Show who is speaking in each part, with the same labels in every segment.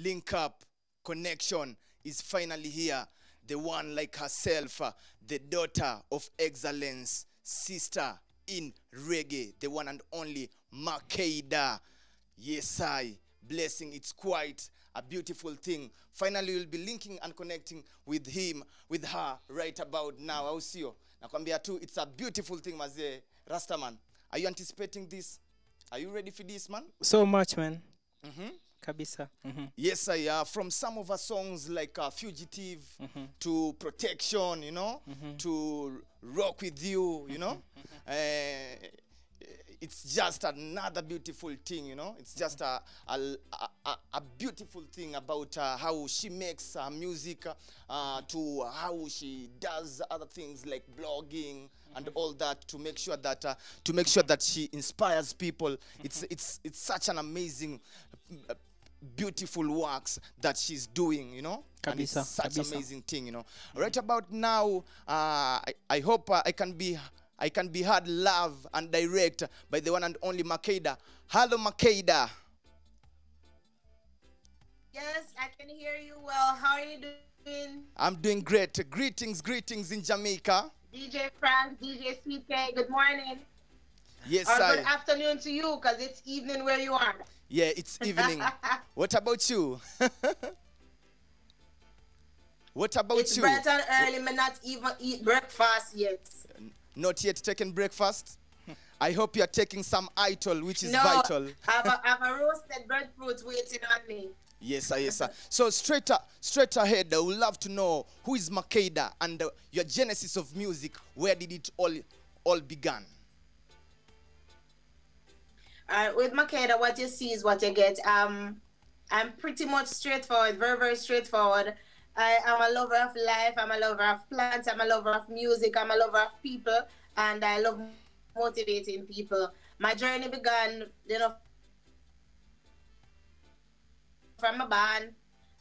Speaker 1: link up, connection is finally here. The one like herself, the daughter of excellence, sister in reggae, the one and only Makeda. Yes, I. Blessing, it's quite a beautiful thing. Finally, we'll be linking and connecting with him, with her, right about now. I'll see you. Nakwambia too, it's a beautiful thing, Maze Rastaman. Are you anticipating this? Are you ready for this, man?
Speaker 2: So much, man.
Speaker 1: Mm-hmm.
Speaker 2: Kabisa.
Speaker 1: Yes, I from some of our songs like Fugitive to Protection, to Rock With You, it's just another beautiful thing, It's just a beautiful thing about how she makes music to how she does other things like blogging and all that to make sure that she inspires people. It's such an amazing beautiful works that she's doing,
Speaker 2: Kabisa,
Speaker 1: and it's such
Speaker 2: kabisa.
Speaker 1: amazing thing, Right about now, I hope I can be heard love and direct by the one and only Makeda. Hello, Makeda.
Speaker 3: Yes, I can hear you well. How are you doing?
Speaker 1: I'm doing great. Greetings in Jamaica.
Speaker 3: DJ Frank, DJ Sweet K, good morning.
Speaker 1: Yes,
Speaker 3: Or
Speaker 1: I.
Speaker 3: good afternoon to you, because it's evening where you are.
Speaker 1: Yeah, it's evening. What about you? What about
Speaker 3: It's
Speaker 1: you?
Speaker 3: bright and early, me not even eat breakfast yet.
Speaker 1: Not yet taking breakfast? I hope you're taking some Itol, which is
Speaker 3: No,
Speaker 1: vital.
Speaker 3: I have a roasted breadfruit waiting on me.
Speaker 1: Yes, sir, yes, sir. So straight ahead, I would love to know who is Makeda and your genesis of music. Where did it all began?
Speaker 3: With Makeda, what you see is what you get. I'm pretty much straightforward, very, very straightforward. I am a lover of life. I'm a lover of plants. I'm a lover of music. I'm a lover of people. And I love motivating people. My journey began, from a band.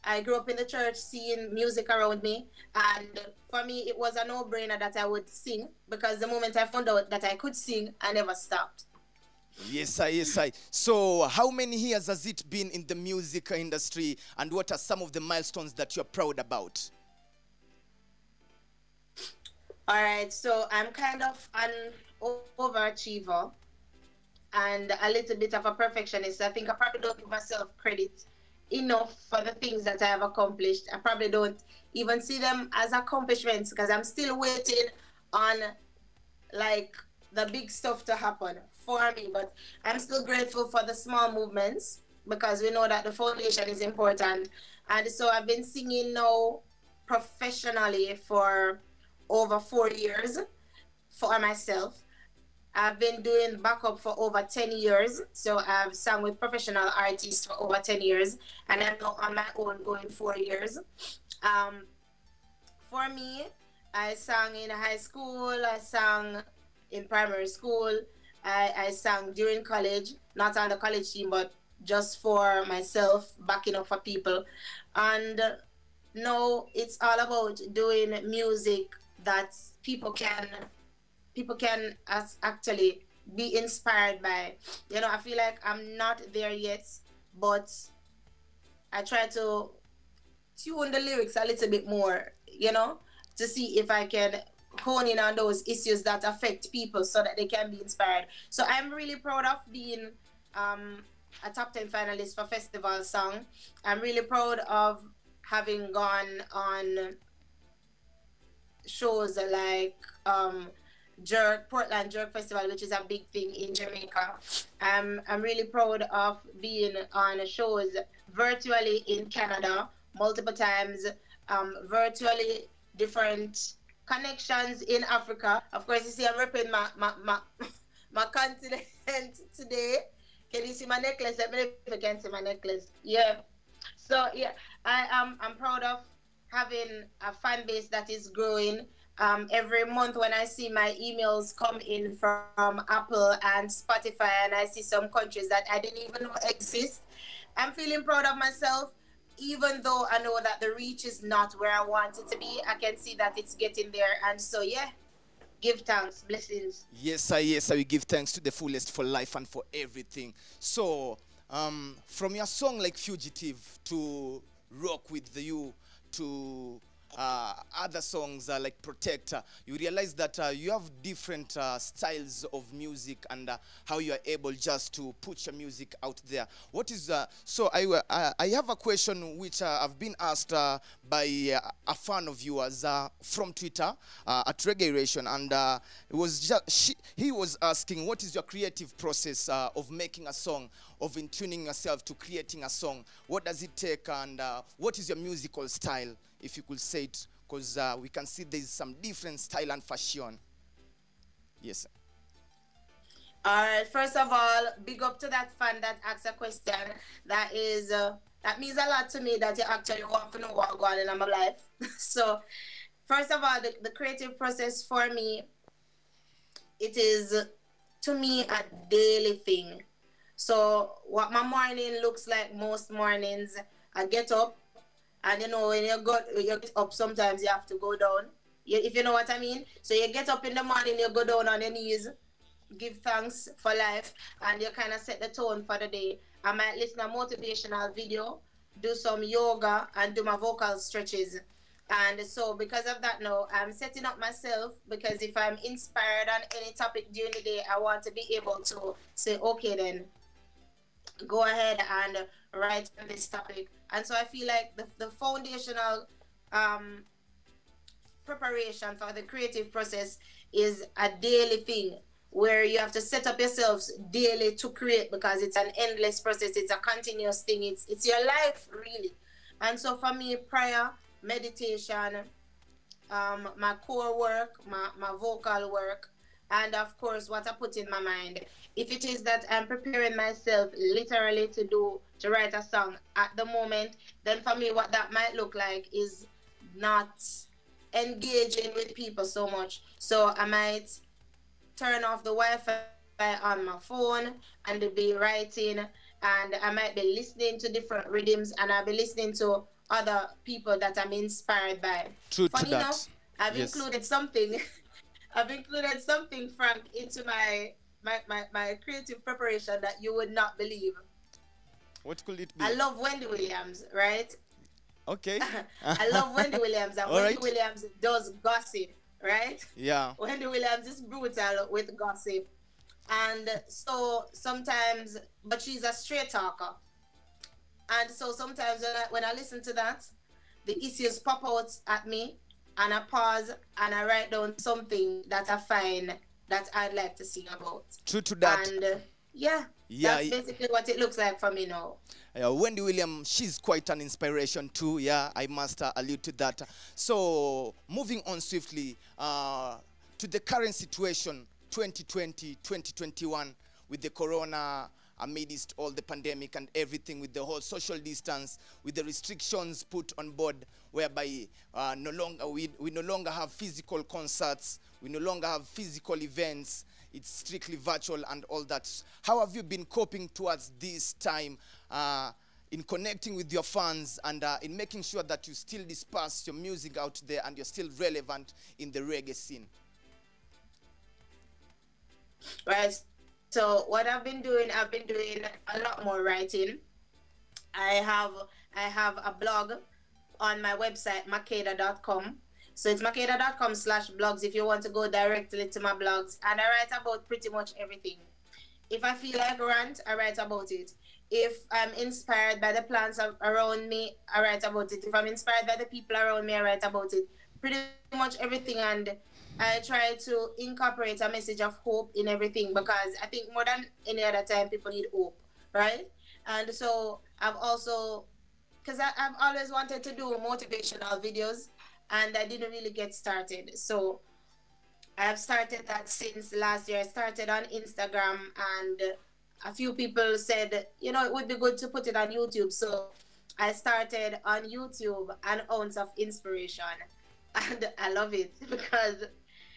Speaker 3: I grew up in the church seeing music around me. And for me, it was a no-brainer that I would sing, because the moment I found out that I could sing, I never stopped.
Speaker 1: Yes, sir, yes, sir. So how many years has it been in the music industry, and what are some of the milestones that you're proud about?
Speaker 3: All right, so I'm kind of an overachiever and a little bit of a perfectionist. I think I probably don't give myself credit enough for the things that I have accomplished. I probably don't even see them as accomplishments, because I'm still waiting on like the big stuff to happen for me. But I'm still grateful for the small movements, because we know that the foundation is important. And so I've been singing now professionally for over 4 years for myself. I've been doing backup for over 10 years. So I've sung with professional artists for over 10 years. And I'm now on my own going 4 years. For me, I sang in high school. I sang in primary school. I sang during college, not on the college team, but just for myself, backing up for people. And now it's all about doing music that people can actually be inspired by. I feel like I'm not there yet, but I try to tune the lyrics a little bit more, to see if I can hone in on those issues that affect people so that they can be inspired. So I'm really proud of being a top 10 finalist for Festival Song. I'm really proud of having gone on shows like Portland Jerk Festival, which is a big thing in Jamaica. I'm really proud of being on shows virtually in Canada multiple times, virtually different connections in Africa. Of course, you see I'm repping my continent today. Can you see my necklace? Let me know if you can see my necklace. Yeah. So yeah, I'm proud of having a fan base that is growing. Every month when I see my emails come in from Apple and Spotify, and I see some countries that I didn't even know exist, I'm feeling proud of myself. Even though I know that the reach is not where I want it to be, I can see that it's getting there. And so, yeah, give thanks, blessings.
Speaker 1: Yes, sir, we give thanks to the fullest for life and for everything. So, From your song like Fugitive to Rock With You to other songs like Protector, you realize that you have different styles of music and how you are able just to put your music out there. What is so I have a question which I've been asked by a fan of yours from Twitter at Reggae Ration, and it was just he was asking, what is your creative process of making a song, of in tuning yourself to creating a song? What does it take, and what is your musical style, if you could say it, because we can see there's some different style and fashion. Yes, sir.
Speaker 3: All right, first of all, big up to that fan that asked a question. That means a lot to me that you actually want to know what's going on in my life. So, first of all, the creative process for me, it is, to me, a daily thing. So, what my morning looks like most mornings, I get up, and you know, when you get up, sometimes you have to go down, if you know what I mean. So you get up in the morning, you go down on your knees, give thanks for life, and you kind of set the tone for the day. I might listen to a motivational video, do some yoga, and do my vocal stretches. And so because of that now, I'm setting up myself, because if I'm inspired on any topic during the day, I want to be able to say, okay then, go ahead and write on this topic. And so I feel like the foundational preparation for the creative process is a daily thing, where you have to set up yourselves daily to create, because it's an endless process. It's a continuous thing. It's your life, really. And so for me, prayer, meditation, my core work, my vocal work, and of course what I put in my mind. If it is that I'm preparing myself literally to write a song at the moment, then for me what that might look like is not engaging with people so much. So I might turn off the Wi-Fi on my phone and be writing, and I might be listening to different rhythms, and I'll be listening to other people that I'm inspired by.
Speaker 1: True
Speaker 3: Funny
Speaker 1: to that.
Speaker 3: enough, I've
Speaker 1: Yes.
Speaker 3: included something I've included something, Frank, into my creative preparation that you would not believe.
Speaker 1: What could it be?
Speaker 3: I love Wendy Williams, right?
Speaker 1: Okay.
Speaker 3: I love Wendy Williams, and
Speaker 1: All
Speaker 3: Wendy
Speaker 1: right.
Speaker 3: Williams does gossip, right?
Speaker 1: Yeah.
Speaker 3: Wendy Williams is brutal with gossip. And so sometimes, but she's a straight talker. And so sometimes when I listen to that, the issues pop out at me, and I pause and I write down something that I find that I'd like to sing about.
Speaker 1: True to that.
Speaker 3: And yeah, that's basically what it looks like for me now.
Speaker 1: Wendy Williams, she's quite an inspiration too. Yeah, I must allude to that. So, moving on swiftly to the current situation, 2020, 2021, with the corona, amidst all the pandemic and everything, with the whole social distance, with the restrictions put on board, whereby we no longer have physical concerts, we no longer have physical events. It's strictly virtual and all that. How have you been coping towards this time in connecting with your fans and in making sure that you still disperse your music out there and you're still relevant in the reggae scene?
Speaker 3: Right. So what I've been doing a lot more writing. I have a blog on my website, makeda.com. So it's makeda.com/blogs if you want to go directly to my blogs. And I write about pretty much everything. If I feel like a rant, I write about it. If I'm inspired by the plants around me, I write about it. If I'm inspired by the people around me, I write about it. Pretty much everything. And I try to incorporate a message of hope in everything, because I think more than any other time, people need hope, right? And so I've also, because I've always wanted to do motivational videos, and I didn't really get started. So I've started that since last year. I started on Instagram, and a few people said, you know, it would be good to put it on YouTube. So I started on YouTube, an ounce of inspiration. And I love it, because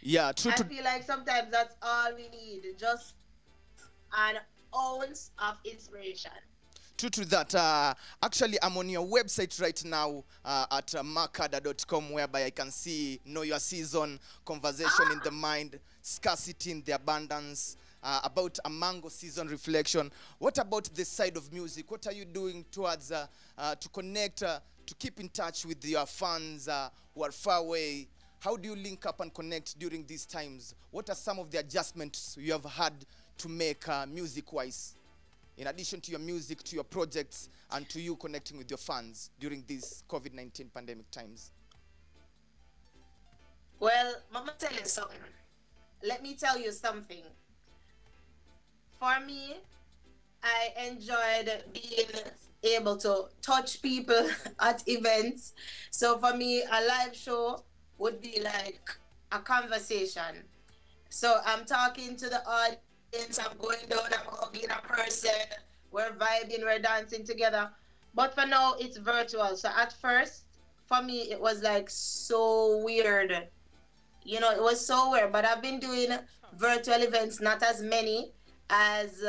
Speaker 1: yeah, true
Speaker 3: I
Speaker 1: to
Speaker 3: feel like sometimes that's all we need, just an ounce of inspiration.
Speaker 1: True to that. Actually, I'm on your website right now at makada.com, whereby I can see Know Your Season, Conversation in the Mind, Scarcity in the Abundance, about a mango season reflection. What about the side of music? What are you doing towards to connect, to keep in touch with your fans who are far away? How do you link up and connect during these times? What are some of the adjustments you have had to make music-wise, in addition to your music, to your projects, and to you connecting with your fans during these COVID-19 pandemic times?
Speaker 3: Well, Mama, tell you something. Let me tell you something. For me, I enjoyed being able to touch people at events. So for me, a live show would be like a conversation. So I'm talking to the audience, I'm going down, I'm hugging a person, we're vibing, we're dancing together. But for now, it's virtual. So at first, for me, it was like so weird. You know, it was so weird. But I've been doing virtual events, not as many as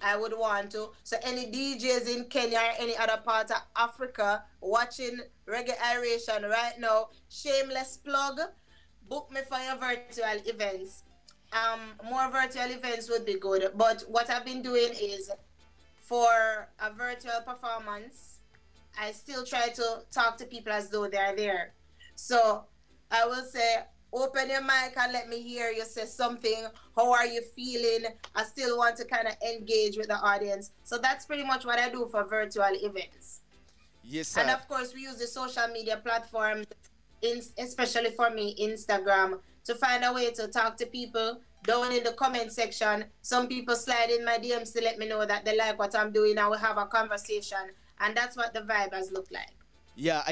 Speaker 3: I would want to. So any DJs in Kenya or any other part of Africa watching Reggae Iration right now, shameless plug, book me for your virtual events. More virtual events would be good. But what I've been doing is, for a virtual performance, I still try to talk to people as though they're there. So I will say, open your mic and let me hear you say something. How are you feeling? I still want to kind of engage with the audience. So that's pretty much what I do for virtual events.
Speaker 1: Yes, sir.
Speaker 3: And of course, we use the social media platforms, especially for me, Instagram, to find a way to talk to people. Down in the comment section, some people slide in my DMs to let me know that they like what I'm doing, and we have a conversation. And that's what the vibe has looked like.
Speaker 1: Yeah,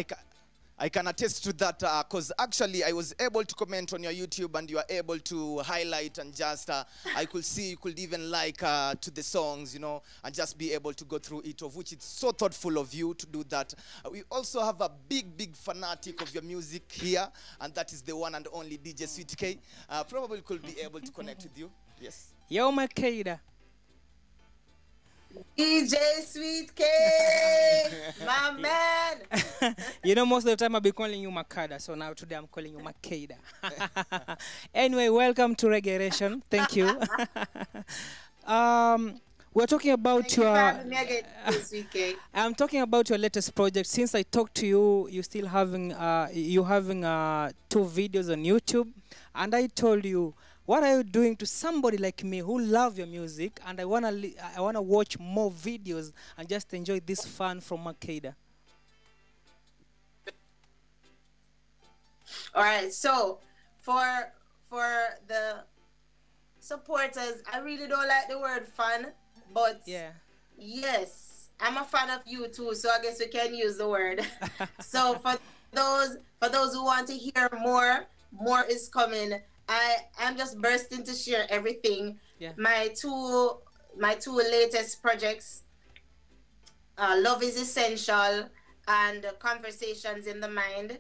Speaker 1: I can attest to that, because actually I was able to comment on your YouTube, and you are able to highlight and just, I could see you could even like to the songs, you know, and just be able to go through it, of which it's so thoughtful of you to do that. We also have a big fanatic of your music here, and that is the one and only DJ Sweet K. Probably could be able to connect with you. Yes.
Speaker 2: Yo, Makeda.
Speaker 3: DJ Sweet K, my man.
Speaker 2: You know, most of the time I'll be calling you Makada, so now today I'm calling you Makeda. Anyway, welcome to Reggae Ration. Thank you. We're talking about I'm talking about your latest project. Since I talked to you, you still having 2 videos on YouTube, and I told you, what are you doing to somebody like me who love your music, and I wanna watch more videos and just enjoy this fun from Makeda?
Speaker 3: All right, so for the supporters, I really don't like the word fun, but
Speaker 2: yeah,
Speaker 3: yes, I'm a fan of you too, so I guess we can use the word. So for those who want to hear more is coming. I'm just bursting to share everything.
Speaker 2: Yeah.
Speaker 3: My two latest projects, Love is Essential and Conversations in the Mind.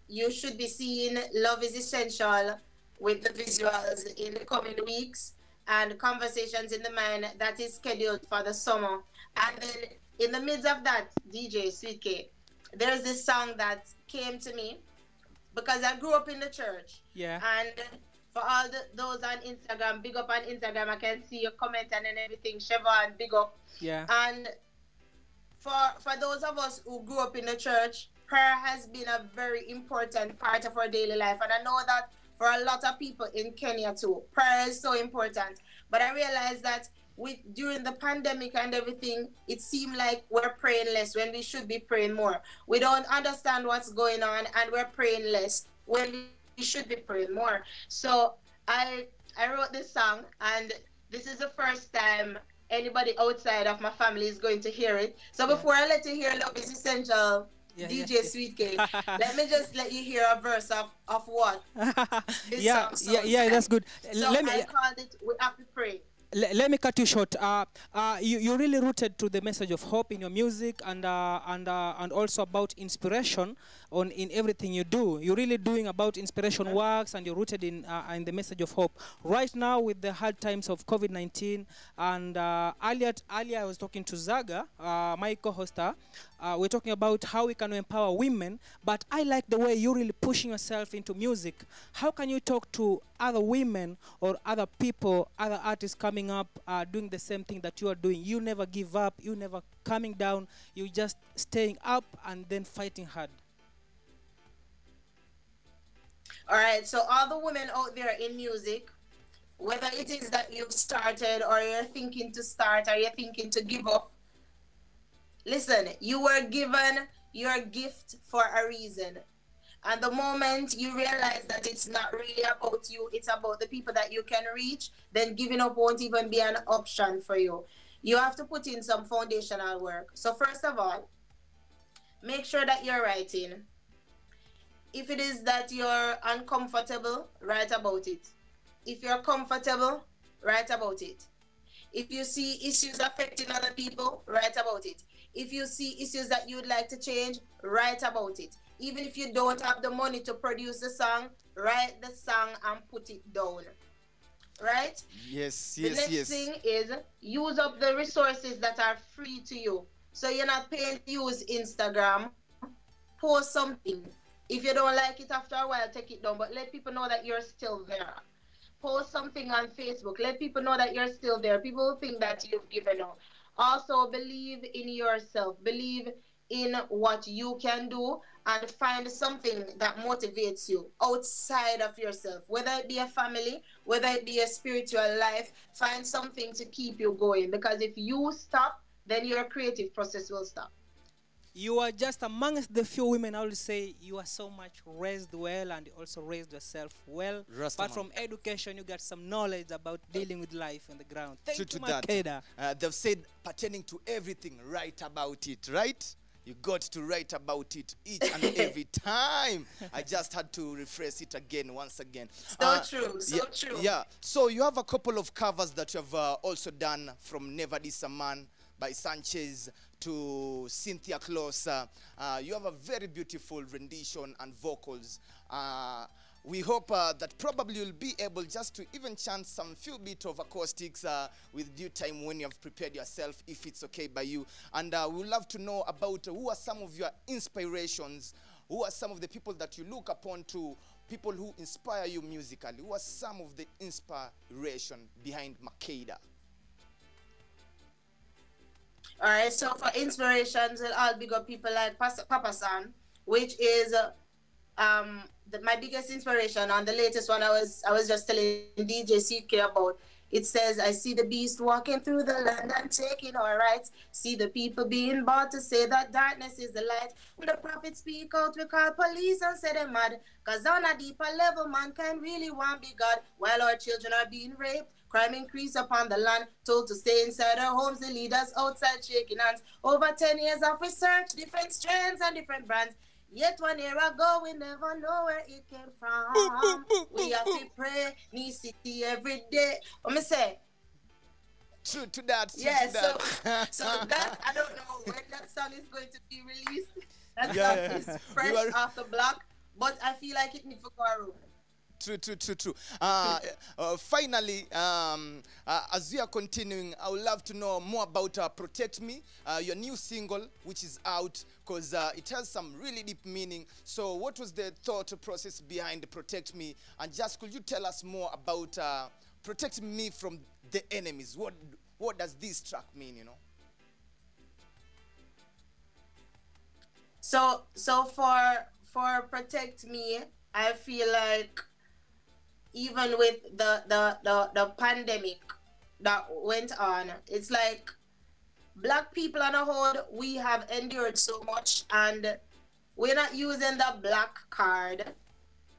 Speaker 3: You should be seeing Love is Essential with the visuals in the coming weeks, and Conversations in the Mind, that is scheduled for the summer. And then in the midst of that, DJ Sweet K, there's this song that came to me because I grew up in the church.
Speaker 2: Yeah.
Speaker 3: And for all those on Instagram, big up on Instagram, I can see your comment and everything. Siobhan, big up.
Speaker 2: Yeah.
Speaker 3: And for those of us who grew up in the church, prayer has been a very important part of our daily life. And I know that for a lot of people in Kenya too, prayer is so important. But I realized that during the pandemic and everything, it seemed like we're praying less when we should be praying more. We don't understand what's going on, and we're praying less when we should be praying more. So I wrote this song, and this is the first time anybody outside of my family is going to hear it. So before I let you hear Love is Essential, DJ Sweet K, let me just let you hear a verse of what this song sounds like.
Speaker 2: That's good.
Speaker 3: So I called it We Have to Pray.
Speaker 2: let me cut you short. You really rooted to the message of hope in your music, and also about inspiration in everything you do. You're really doing about inspiration works, and you're rooted in the message of hope. Right now, with the hard times of COVID-19, and earlier I was talking to Zaga, my co-hoster. We're talking about how we can empower women, but I like the way you're really pushing yourself into music. How can you talk to other women or other people, other artists coming up, doing the same thing that you are doing? You never give up, you never coming down, you just staying up and then fighting hard.
Speaker 3: All right, so all the women out there in music, whether it is that you've started or you're thinking to start or you're thinking to give up, listen, you were given your gift for a reason. And the moment you realize that it's not really about you, it's about the people that you can reach, then giving up won't even be an option for you. You have to put in some foundational work. So first of all, make sure that you're writing. If it is that you're uncomfortable, write about it. If you're comfortable, write about it. If you see issues affecting other people, write about it. If you see issues that you would like to change, write about it. Even if you don't have the money to produce the song, write the song and put it down. Right?
Speaker 1: Yes,
Speaker 3: The
Speaker 1: yes,
Speaker 3: next
Speaker 1: yes.
Speaker 3: thing is use up the resources that are free to you. So you're not paying to use Instagram. Post something. If you don't like it after a while, take it down. But let people know that you're still there. Post something on Facebook. Let people know that you're still there. People will think that you've given up. Also, believe in yourself. Believe in what you can do and find something that motivates you outside of yourself. Whether it be a family, whether it be a spiritual life, find something to keep you going. Because if you stop, then your creative process will stop.
Speaker 2: You are just amongst the few women, I will say, you are so much raised well and also raised yourself well.
Speaker 1: Rastaman.
Speaker 2: But from education, you got some knowledge about dealing with life on the ground. Thank
Speaker 1: True
Speaker 2: you,
Speaker 1: to that.
Speaker 2: Makeda.
Speaker 1: They've said pertaining to everything, write about it, right? You got to write about it each and every time. I just had to rephrase it again, once again.
Speaker 3: So true, so
Speaker 1: yeah,
Speaker 3: true.
Speaker 1: Yeah. So you have a couple of covers that you have also done, from Never Diss a Man by Sanchez to Cynthia Closer. You have a very beautiful rendition and vocals. We hope that probably you'll be able just to even chant some few bit of acoustics with due time when you have prepared yourself, if it's okay by you. And we'd love to know about who are some of your inspirations, who are some of the people that you look upon to, people who inspire you musically, who are some of the inspiration behind Makeda.
Speaker 3: All right, so for inspirations, I'll big up people like Papa San, which is my biggest inspiration. On the latest one, I was just telling DJ CK about. It says, I see the beast walking through the land and taking our rights. See the people being bought to say that darkness is the light. When the prophets speak out, we call police and say they're mad. Because on a deeper level, mankind really want be God. While our children are being raped, crime increase upon the land. Told to stay inside our homes, the leaders outside shaking hands. Over 10 years of research, different strains and different brands. Yet 1 year ago, we never know where it came from. We have to pray, need city every day. What me say?
Speaker 1: True to that. True
Speaker 3: Yeah,
Speaker 1: to that.
Speaker 3: so that, I don't know when that song is going to be released. That
Speaker 1: Yeah.
Speaker 3: song is fresh
Speaker 1: You are-
Speaker 3: off the block, but I feel like it needs to go around.
Speaker 1: True. Finally, as we are continuing, I would love to know more about Protect Me, your new single, which is out, because it has some really deep meaning. So what was the thought process behind Protect Me? And just could you tell us more about Protect Me from the enemies? What does this track mean, you know?
Speaker 3: So for Protect Me, I feel like even with the pandemic that went on, it's like black people on a whole, we have endured so much, and we're not using the black card.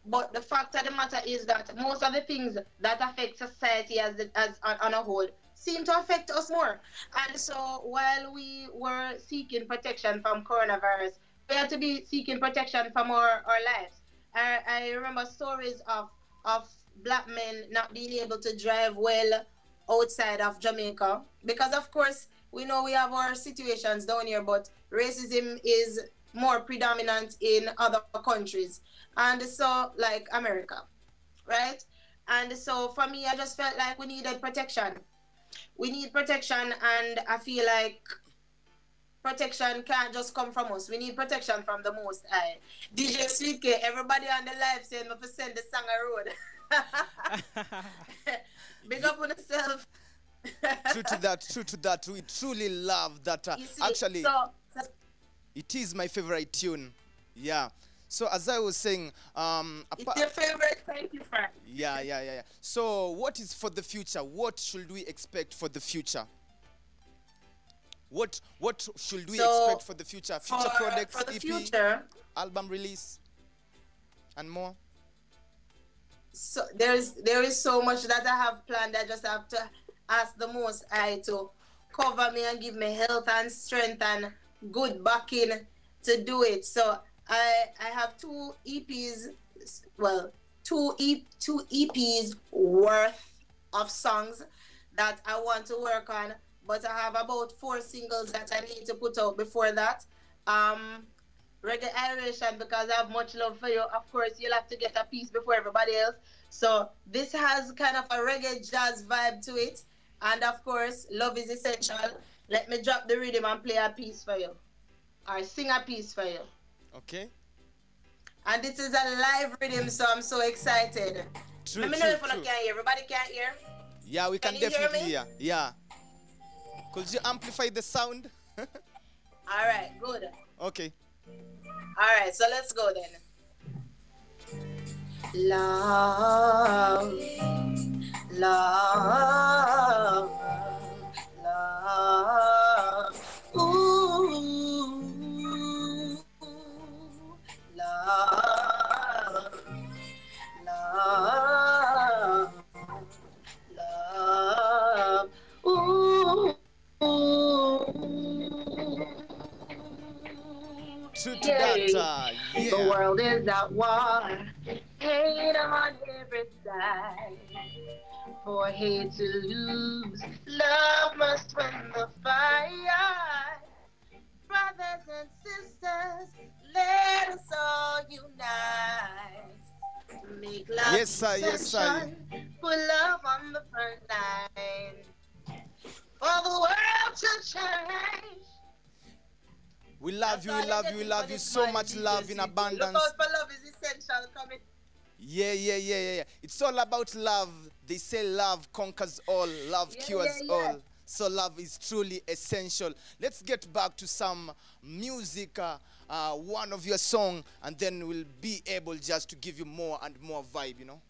Speaker 3: But the fact of the matter is that most of the things that affect society as on a whole seem to affect us more. And so while we were seeking protection from coronavirus, we had to be seeking protection from our lives. I remember stories of black men not being able to drive well, outside of Jamaica, because of course we know we have our situations down here, but racism is more predominant in other countries, and so like America, right? And so for me, I just felt like we needed protection. We need protection, and I feel like protection can't just come from us. We need protection from the Most High. DJ Sweet K, everybody on the live saying me for send the song a road. Big up on yourself.
Speaker 1: True to that, true to that. We truly love that.
Speaker 3: You see,
Speaker 1: Actually,
Speaker 3: so
Speaker 1: it is my favorite tune. Yeah. So as I was saying,
Speaker 3: it's your favorite. Thank you, Frank.
Speaker 1: yeah. So what is for the future? What should we expect for the future? What should we
Speaker 3: So,
Speaker 1: expect for the future? Future products,
Speaker 3: for the
Speaker 1: EP,
Speaker 3: future,
Speaker 1: album release, and more.
Speaker 3: so there is so much that I have planned. I just have to ask the Most High to cover me and give me health and strength and good backing to do it. So I have two EPs, well, two EPs worth of songs that I want to work on, but I have about 4 singles that I need to put out before that. Reggae Iration, because I have much love for you. Of course, you'll have to get a piece before everybody else. So this has kind of a reggae jazz vibe to it. And of course, Love is Essential. Let me drop the rhythm and play a piece for you. Or sing a piece for you.
Speaker 1: Okay.
Speaker 3: And this is a live rhythm, so I'm so excited.
Speaker 1: True,
Speaker 3: Let me know if you can't hear. Everybody can't hear?
Speaker 1: Yeah, we can
Speaker 3: Can you hear
Speaker 1: definitely
Speaker 3: me?
Speaker 1: hear. Yeah. Could you amplify the sound?
Speaker 3: All right, good.
Speaker 1: Okay.
Speaker 3: All right, so let's go then. Love, love, love. Ooh, love, love, love. Ooh.
Speaker 1: True to that.
Speaker 3: The
Speaker 1: Yeah.
Speaker 3: world is at war, hate on every side. For hate to lose, love must win the fight. Brothers and sisters, let us all unite. Make love
Speaker 1: Yes, sir, yes, sir.
Speaker 3: essential, put love on the front line. For the world to change.
Speaker 1: We love you, we love you, we love you. So much love in abundance.
Speaker 3: Look out for Love is Essential coming.
Speaker 1: Yeah. It's all about love. They say love conquers all, love cures all. So love is truly essential. Let's get back to some music, one of your song, and then we'll be able just to give you more and more vibe, you know?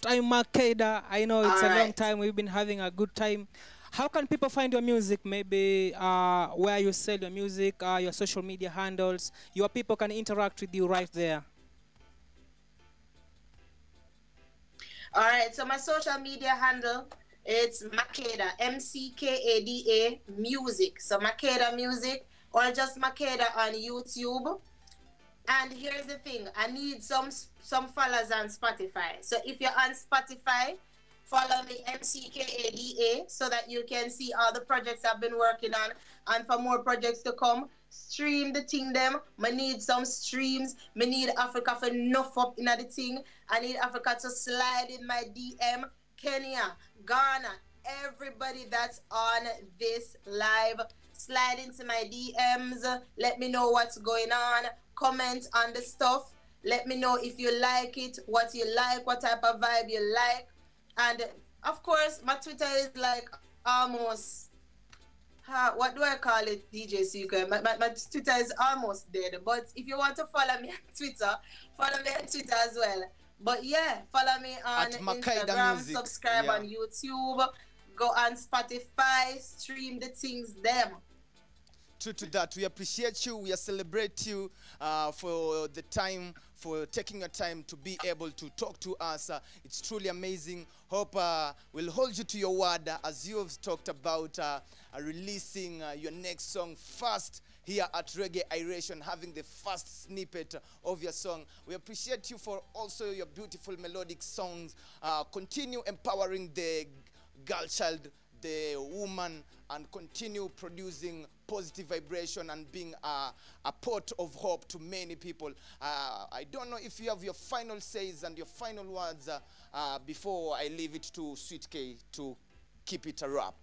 Speaker 2: Time, Makeda. I know it's
Speaker 3: All
Speaker 2: a long
Speaker 3: right.
Speaker 2: time. We've been having a good time. How can people find your music? Maybe where you sell your music, your social media handles. Your people can interact with you right there.
Speaker 3: All right, so my social media handle, it's Makeda, Mckada Music. So Makeda Music, or just Makeda on YouTube. And here's the thing, I need some followers on Spotify. So if you're on Spotify, follow me, Mckada, so that you can see all the projects I've been working on. And for more projects to come, stream the thing them. I need some streams. I need Africa for enough up in the thing. I need Africa to slide in my DM. Kenya, Ghana, everybody that's on this live, slide into my DMs. Let me know what's going on. Comment on the stuff. Let me know if you like it, what you like, what type of vibe you like. And of course, my Twitter is like almost, what do I call it, DJ Secret? My Twitter is almost dead. But if you want to follow me on Twitter, follow me on Twitter as well. But yeah, follow me on
Speaker 1: At Makeda
Speaker 3: Instagram,
Speaker 1: Music,
Speaker 3: subscribe
Speaker 1: yeah.
Speaker 3: on YouTube, go on Spotify, stream the things them.
Speaker 1: True to that. We appreciate you. We celebrate you for the time, for taking your time to be able to talk to us. It's truly amazing. Hope we'll hold you to your word as you have talked about releasing your next song first here at Reggae Iration, having the first snippet of your song. We appreciate you for also your beautiful melodic songs. Continue empowering the girl child, the woman, and continue producing positive vibration and being a pot of hope to many people. I don't know if you have your final says and your final words before I leave it to Sweet K to keep it a wrap.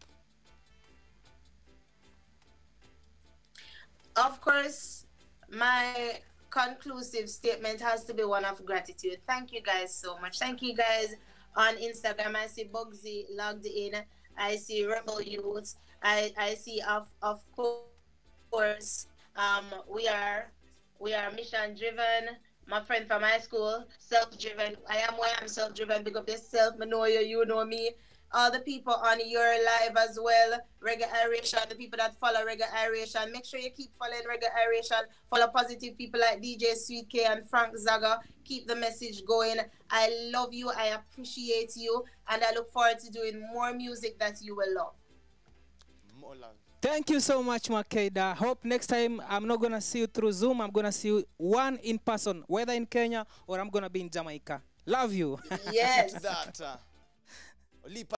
Speaker 3: Of course, my conclusive statement has to be one of gratitude. Thank you guys so much. Thank you guys on Instagram. I see Bugsy logged in. I see Rebel Youth. I see of course we are mission driven. My friend from high school, self-driven. I am where I'm self-driven. Big up yourself. I know you, you know me. All the people on your live as well, Reggae Aeration, the people that follow Reggae Aeration. Make sure you keep following Reggae Aeration. Follow positive people like DJ Sweet K and Frank Zaga. Keep the message going. I love you. I appreciate you. And I look forward to doing more music that you will love.
Speaker 1: More love.
Speaker 2: Thank you so much, Makeda. Hope next time I'm not going to see you through Zoom. I'm going to see you one in person, whether in Kenya or I'm going to be in Jamaica. Love you.
Speaker 3: Yes.
Speaker 1: That.